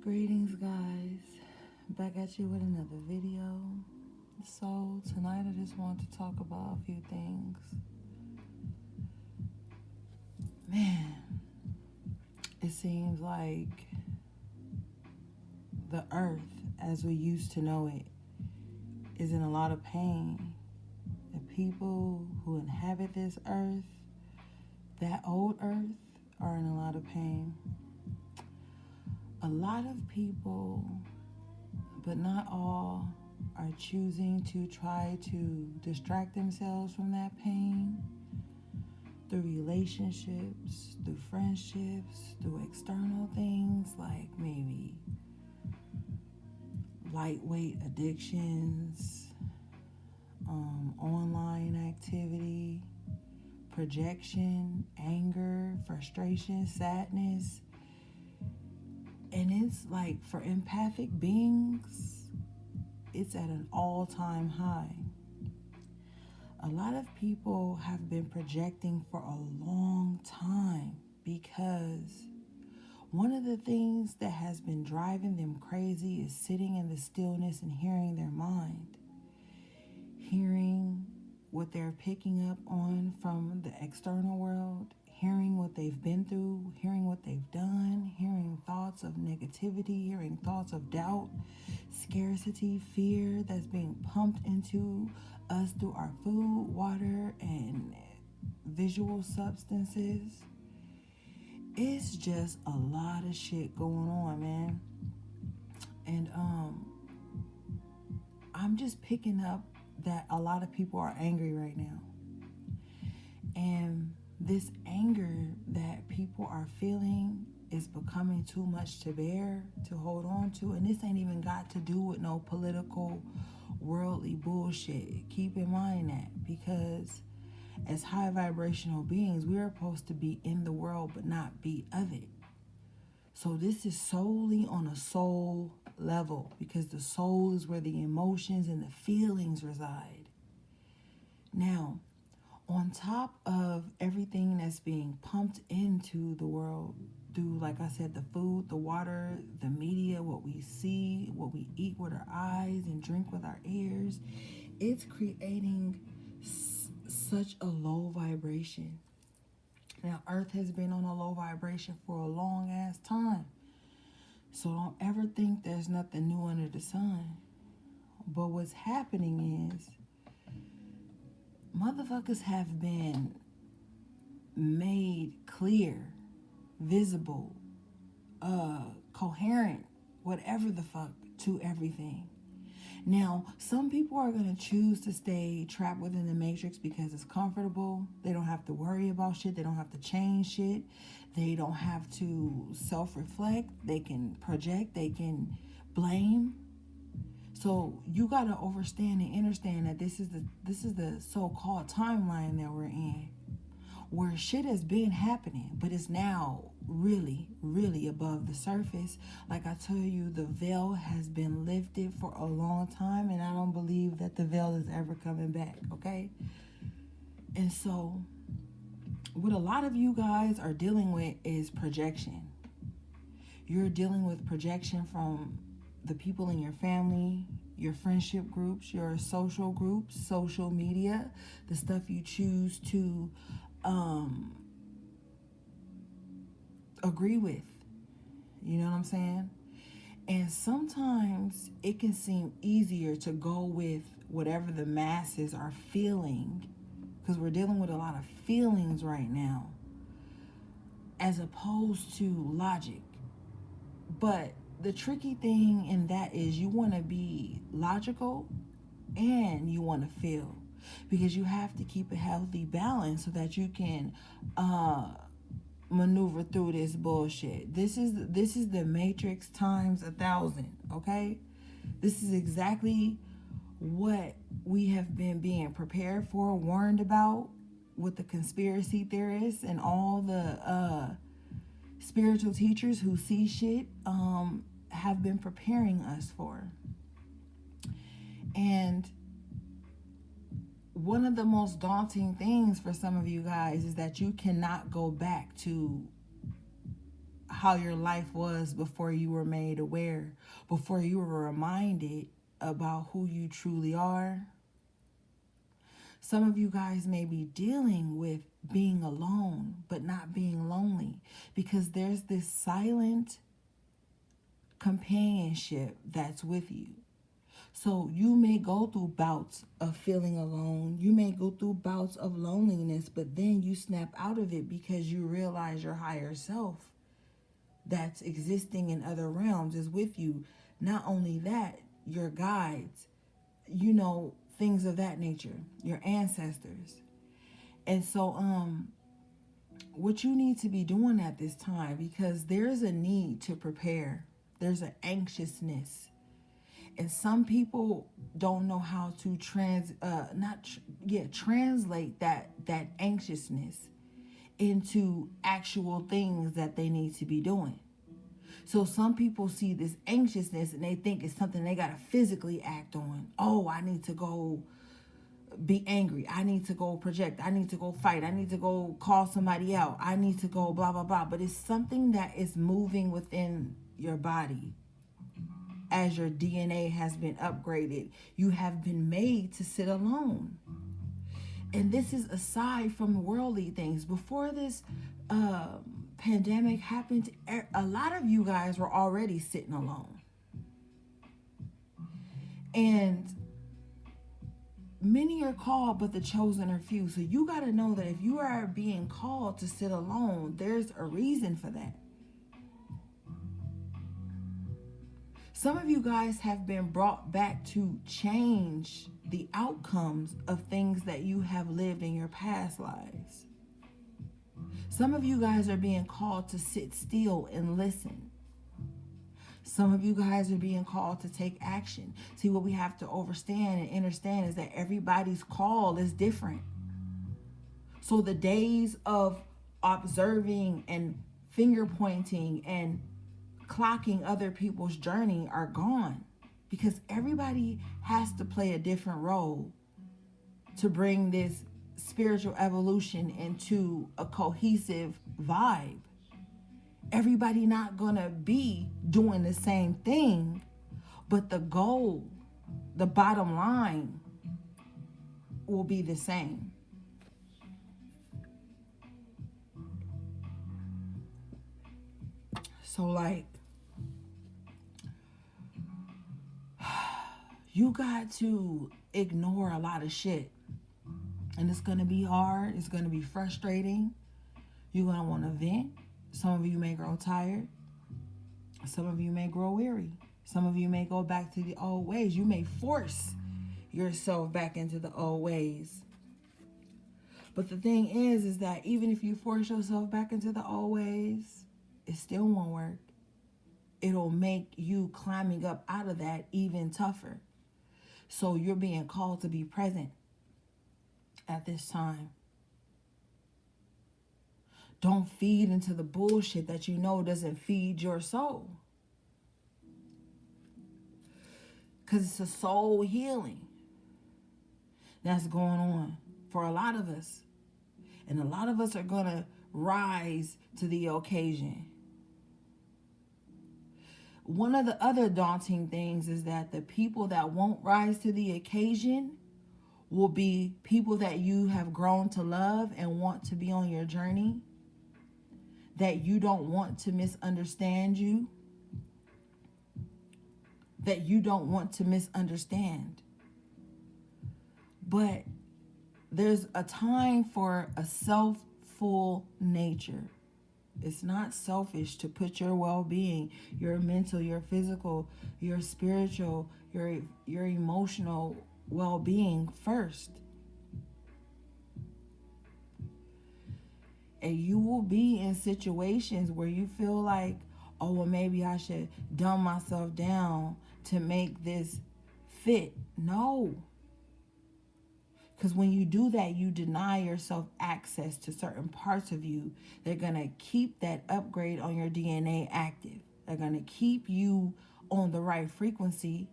Greetings, guys. Back at you with another video. So, tonight I just want to talk about a few things. Man, it seems like the earth as we used to know it is in a lot of pain. The people who inhabit this earth, that old earth, are in a lot of pain. A lot of people, but not all, are choosing to try to distract themselves from that pain through relationships, through friendships, through external things like maybe lightweight addictions, online activity, projection, anger, frustration, sadness. And it's like for empathic beings, it's at an all-time high. A lot of people have been projecting for a long time because one of the things that has been driving them crazy is sitting in the stillness and hearing their mind, hearing what they're picking up on from the external world, hearing what they've been through, hearing what they've done, hearing thoughts of negativity, hearing thoughts of doubt, scarcity, fear that's being pumped into us through our food, water, and visual substances. It's just a lot of shit going on, man. And I'm just picking up that a lot of people are angry right now. And this anger that people are feeling is becoming too much to bear, to hold on to. And this ain't even got to do with no political, worldly bullshit. Keep in mind that, because as high vibrational beings, we are supposed to be in the world but not be of it. So this is solely on a soul level, because the soul is where the emotions and the feelings reside. Now, on top of everything that's being pumped into the world through, like I said, the food, the water, the media, what we see, what we eat with our eyes and drink with our ears, it's creating such a low vibration. Now, Earth has been on a low vibration for a long ass time. So don't ever think there's nothing new under the sun. But what's happening is motherfuckers have been made clear, visible, coherent, whatever the fuck, to everything. Now, some people are going to choose to stay trapped within the matrix because it's comfortable. They don't have to worry about shit. They don't have to change shit. They don't have to self-reflect. They can project. They can blame. So you got to understand that this is the so-called timeline that we're in, where shit has been happening, but it's now really, really above the surface. Like I tell you, the veil has been lifted for a long time, and I don't believe that the veil is ever coming back, okay? And so what a lot of you guys are dealing with is projection. You're dealing with projection from the people in your family, your friendship groups, your social groups, social media, the stuff you choose to agree with. You know what I'm saying? And sometimes it can seem easier to go with whatever the masses are feeling, because we're dealing with a lot of feelings right now, as opposed to logic. But the tricky thing in that is you want to be logical and you want to feel, because you have to keep a healthy balance so that you can maneuver through this bullshit. This is the Matrix times 1,000, okay? This is exactly what we have been being prepared for, warned about, with the conspiracy theorists and all the spiritual teachers who see shit have been preparing us for. And one of the most daunting things for some of you guys is that you cannot go back to how your life was before you were made aware, before you were reminded about who you truly are. Some of you guys may be dealing with being alone, but not being lonely, because there's this silent companionship that's with you. So you may go through bouts of feeling alone. You may go through bouts of loneliness, but then you snap out of it because you realize your higher self that's existing in other realms is with you. Not only that, your guides, things of that nature, your ancestors. And so what you need to be doing at this time, because there's a need to prepare. There's an anxiousness. And some people don't know how to translate that anxiousness into actual things that they need to be doing. So some people see this anxiousness and they think it's something they got to physically act on. Oh, I need to go be angry. I need to go project. I need to go fight. I need to go call somebody out. I need to go blah, blah, blah. But it's something that is moving within your body. As your DNA has been upgraded, you have been made to sit alone. And this is aside from worldly things. Before this pandemic happened, a lot of you guys were already sitting alone. And many are called, but the chosen are few. So you got to know that if you are being called to sit alone, there's a reason for that. Some of you guys have been brought back to change the outcomes of things that you have lived in your past lives. Some of you guys are being called to sit still and listen. Some of you guys are being called to take action. See, what we have to understand is that everybody's call is different. So the days of observing and finger pointing and clocking other people's journey are gone, because everybody has to play a different role to bring this spiritual evolution into a cohesive vibe. Everybody not gonna be doing the same thing, but the goal, the bottom line will be the same. So you got to ignore a lot of shit. And it's going to be hard. It's going to be frustrating. You're going to want to vent. Some of you may grow tired. Some of you may grow weary. Some of you may go back to the old ways. You may force yourself back into the old ways. But the thing is that even if you force yourself back into the old ways, it still won't work. It'll make you climbing up out of that even tougher. So you're being called to be present at this time. Don't feed into the bullshit that you know doesn't feed your soul. Because it's a soul healing that's going on for a lot of us. And a lot of us are going to rise to the occasion. One of the other daunting things is that the people that won't rise to the occasion will be people that you have grown to love and want to be on your journey, that you don't want to misunderstand you, that you don't want to misunderstand. But there's a time for a self-full nature. It's not selfish to put your well-being, your mental, your physical, your spiritual, your emotional well-being first. And you will be in situations where you feel like, oh, well, maybe I should dumb myself down to make this fit. No. Because when you do that, you deny yourself access to certain parts of you. They're going to keep that upgrade on your DNA active. They're going to keep you on the right frequency.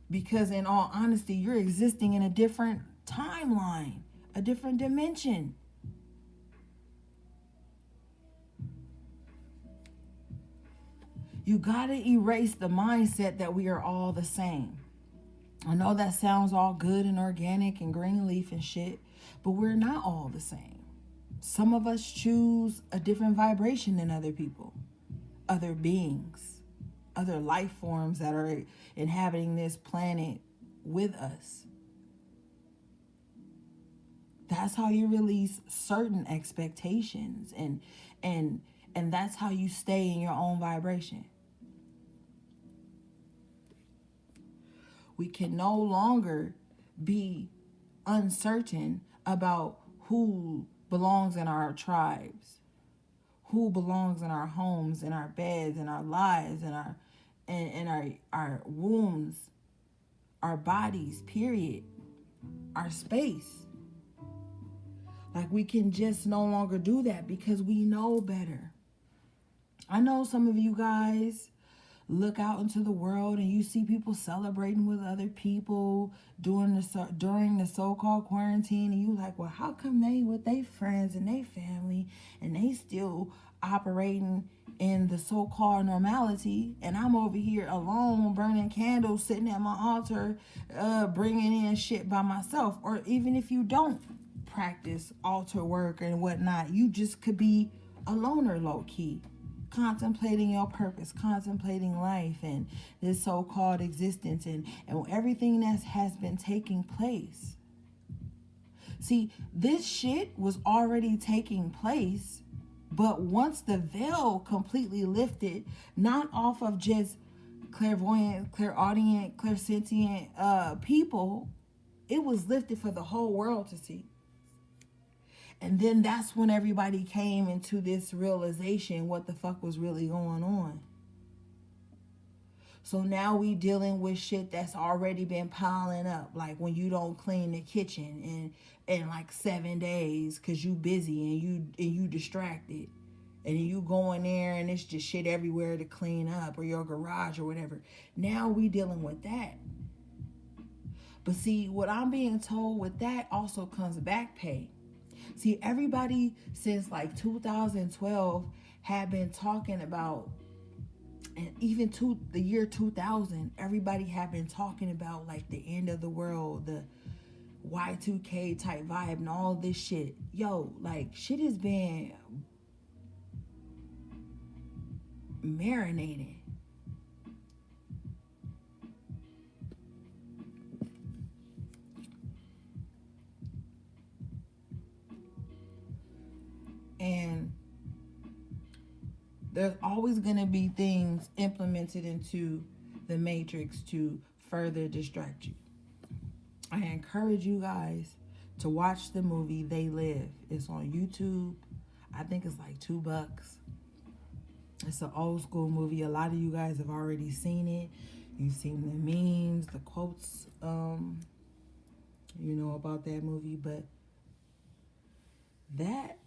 Because in all honesty, you're existing in a different timeline, a different dimension. You gotta erase the mindset that we are all the same. I know that sounds all good and organic and green leaf and shit, but we're not all the same. Some of us choose a different vibration than other people, other beings, other life forms that are inhabiting this planet with us. That's how you release certain expectations, and that's how you stay in your own vibration. We can no longer be uncertain about who belongs in our tribes, who belongs in our homes, in our beds, in our lives, in our wombs, our bodies, period, our space. Like, we can just no longer do that because we know better. I know some of you guys look out into the world and you see people celebrating with other people during the so-called quarantine, and you like, well, how come they with their friends and their family and they still operating in the so-called normality, and I'm over here alone burning candles, sitting at my altar, bringing in shit by myself? Or even if you don't practice altar work and whatnot, you just could be a loner, low-key, contemplating your purpose, contemplating life and this so-called existence, and everything that has been taking place. See, this shit was already taking place, but once the veil completely lifted, not off of just clairvoyant, clairaudient, clairsentient people, it was lifted for the whole world to see. And then that's when everybody came into this realization what the fuck was really going on. So now we dealing with shit that's already been piling up. Like when you don't clean the kitchen in like 7 days because you busy and you distracted. And then you go in there and it's just shit everywhere to clean up, or your garage or whatever. Now we dealing with that. But see, what I'm being told with that also comes back pay. See, everybody since like 2012 had been talking about, and even to the year 2000, everybody had been talking about like the end of the world, the Y2K type vibe and all this shit. Yo, like shit has been marinating. And there's always going to be things implemented into the matrix to further distract you. I encourage you guys to watch the movie They Live. It's on YouTube. I think it's like $2. It's an old school movie. A lot of you guys have already seen it. You've seen the memes, the quotes, about that movie. But that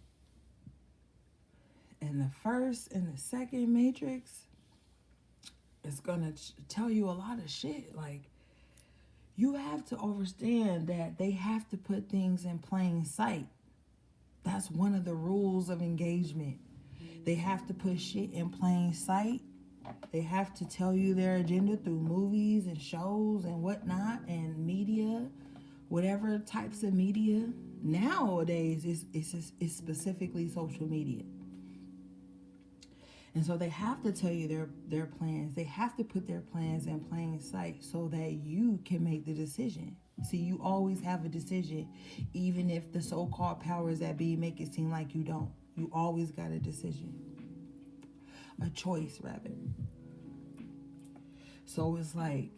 and the first and the second Matrix is gonna tell you a lot of shit. Like, you have to understand that they have to put things in plain sight. That's one of the rules of engagement. They have to put shit in plain sight. They have to tell you their agenda through movies and shows and whatnot and media, whatever types of media. Nowadays, it's specifically social media. And so they have to tell you their plans. They have to put their plans in plain sight so that you can make the decision. See, you always have a decision, even if the so-called powers that be make it seem like you don't. You always got a decision. A choice, rather. So it's like,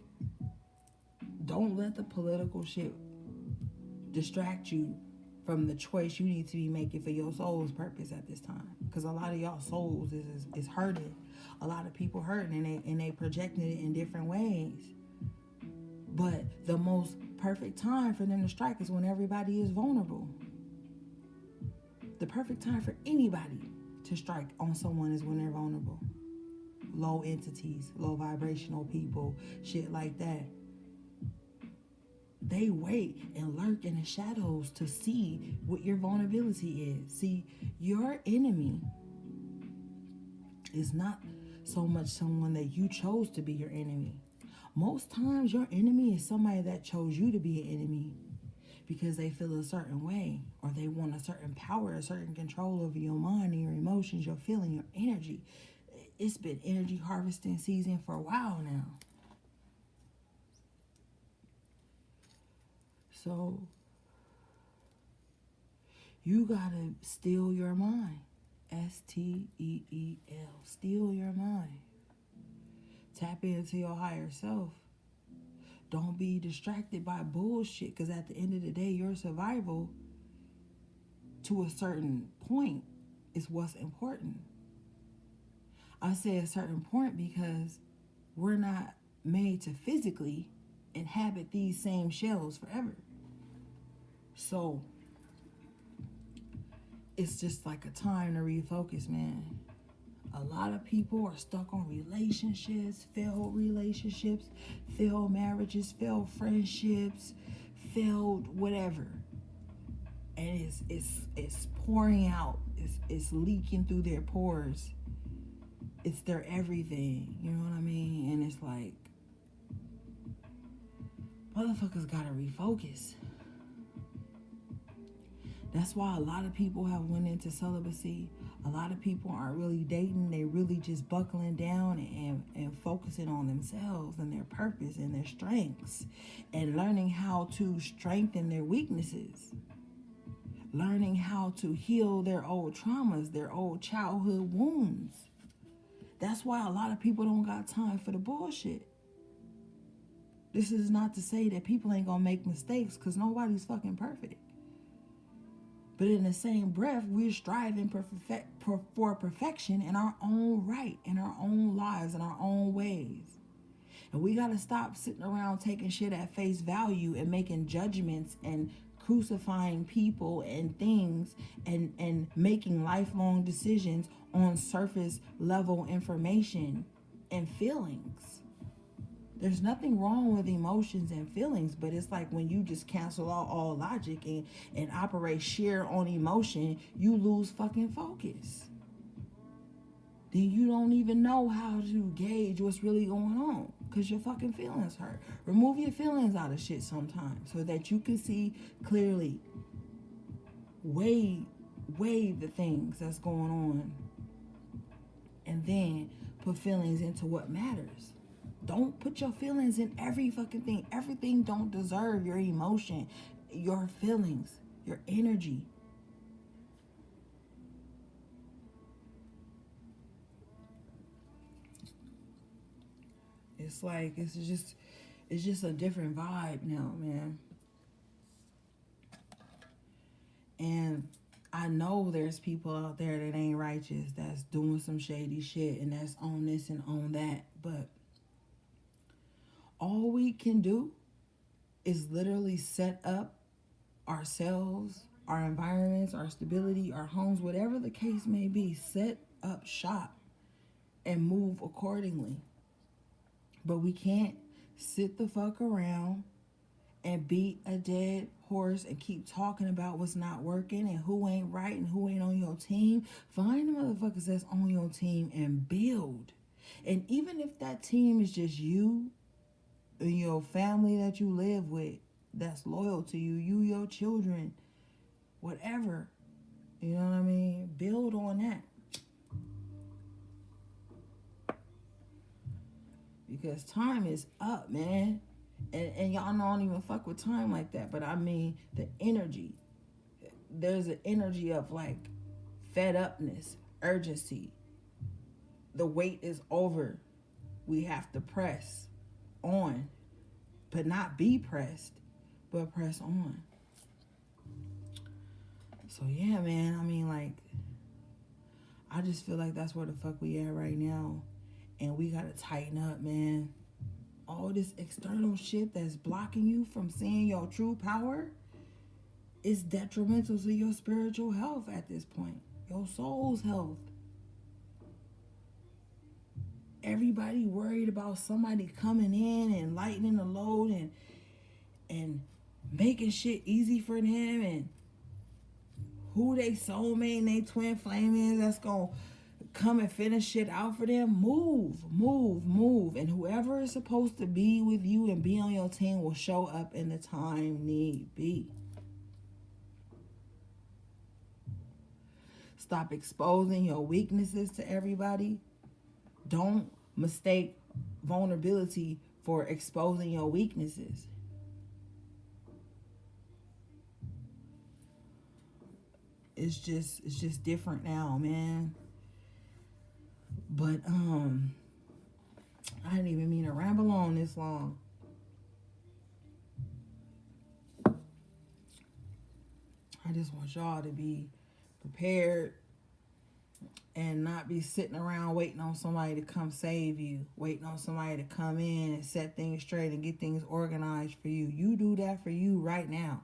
don't let the political shit distract you from the choice you need to be making for your soul's purpose at this time. Because a lot of y'all souls is hurting. A lot of people hurting, and they projecting it in different ways. But the most perfect time for them to strike is when everybody is vulnerable. The perfect time for anybody to strike on someone is when they're vulnerable. Low entities, low vibrational people, shit like that. They wait and lurk in the shadows to see what your vulnerability is. See, your enemy is not so much someone that you chose to be your enemy. Most times your enemy is somebody that chose you to be an enemy because they feel a certain way, or they want a certain power, a certain control over your mind and your emotions, your feeling, your energy. It's been energy harvesting season for a while now. So you gotta steal your mind. STEEL. Steal your mind. Tap into your higher self. Don't be distracted by bullshit, because at the end of the day, your survival to a certain point is what's important. I say a certain point because we're not made to physically inhabit these same shells forever. So it's just like a time to refocus, man. A lot of people are stuck on relationships, failed marriages, failed friendships, failed whatever. And it's pouring out. It's leaking through their pores. It's their everything. You know what I mean? And it's like, motherfuckers gotta refocus. That's why a lot of people have went into celibacy. A lot of people aren't really dating. They really just buckling down and focusing on themselves and their purpose and their strengths, and learning how to strengthen their weaknesses. Learning how to heal their old traumas, their old childhood wounds. That's why a lot of people don't got time for the bullshit. This is not to say that people ain't gonna make mistakes, because nobody's fucking perfect. But in the same breath, we're striving for perfection in our own right, in our own lives, in our own ways. And we got to stop sitting around taking shit at face value and making judgments and crucifying people and things and making lifelong decisions on surface level information and feelings. There's nothing wrong with emotions and feelings, but it's like when you just cancel out all logic and operate sheer on emotion, you lose fucking focus. Then you don't even know how to gauge what's really going on, because your fucking feelings hurt. Remove your feelings out of shit sometimes so that you can see clearly. Weigh the things that's going on, and then put feelings into what matters. Don't put your feelings in every fucking thing. Everything don't deserve your emotion, your feelings, your energy. It's like it's just a different vibe now, man. And I know there's people out there that ain't righteous, that's doing some shady shit, and that's on this and on that, but all we can do is literally set up ourselves, our environments, our stability, our homes, whatever the case may be. Set up shop and move accordingly. But we can't sit the fuck around and beat a dead horse and keep talking about what's not working and who ain't right and who ain't on your team. Find the motherfuckers that's on your team and build. And even if that team is just you and your family that you live with, that's loyal to you, your children, whatever, you know what I mean? Build on that. Because time is up, man. And y'all know I don't even fuck with time like that. But I mean, the energy. There's an energy of like fed upness, urgency. The wait is over. We have to press on, but not be pressed, but press on. So yeah, man, I mean, like, I just feel like that's where the fuck we at right now, and we gotta tighten up, man. All this external shit that's blocking you from seeing your true power is detrimental to your spiritual health at this point, your soul's health. Everybody worried about somebody coming in and lightening the load and making shit easy for them, and who they soulmate and they twin flame is that's gonna come and finish shit out for them, move. And whoever is supposed to be with you and be on your team will show up in the time need be. Stop exposing your weaknesses to everybody. Don't mistake vulnerability for exposing your weaknesses. It's just different now, man. But I didn't even mean to ramble on this long. I just want y'all to be prepared and not be sitting around waiting on somebody to come save you, waiting on somebody to come in and set things straight and get things organized for you. You do that for you right now.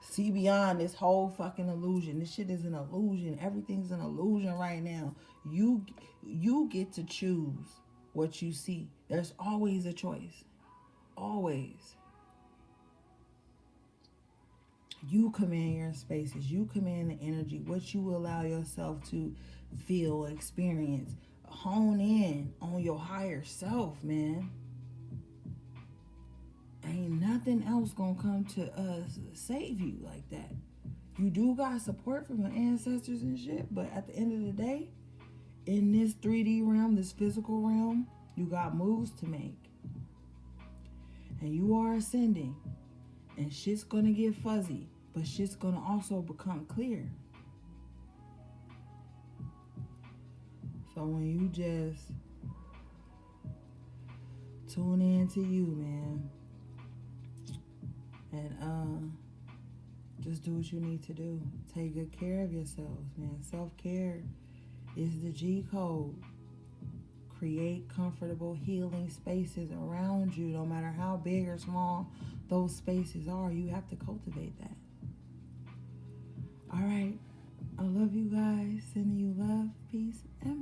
See beyond this whole fucking illusion. This shit is an illusion. Everything's an illusion right now. You get to choose what you see. There's always a choice. Always. You command your spaces. You command the energy. What you allow yourself to feel, experience. Hone in on your higher self, man. Ain't nothing else gonna come to us save you like that. You do got support from your ancestors and shit, but at the end of the day, in this 3D realm, this physical realm, you got moves to make. And you are ascending. And shit's gonna get fuzzy, but shit's gonna also become clear. So when you just tune in to you, man, and just do what you need to do. Take good care of yourselves, man. Self-care is the G code. Create comfortable healing spaces around you, no matter how big or small those spaces are. You have to cultivate that. All right. I love you guys. Sending you love, peace, and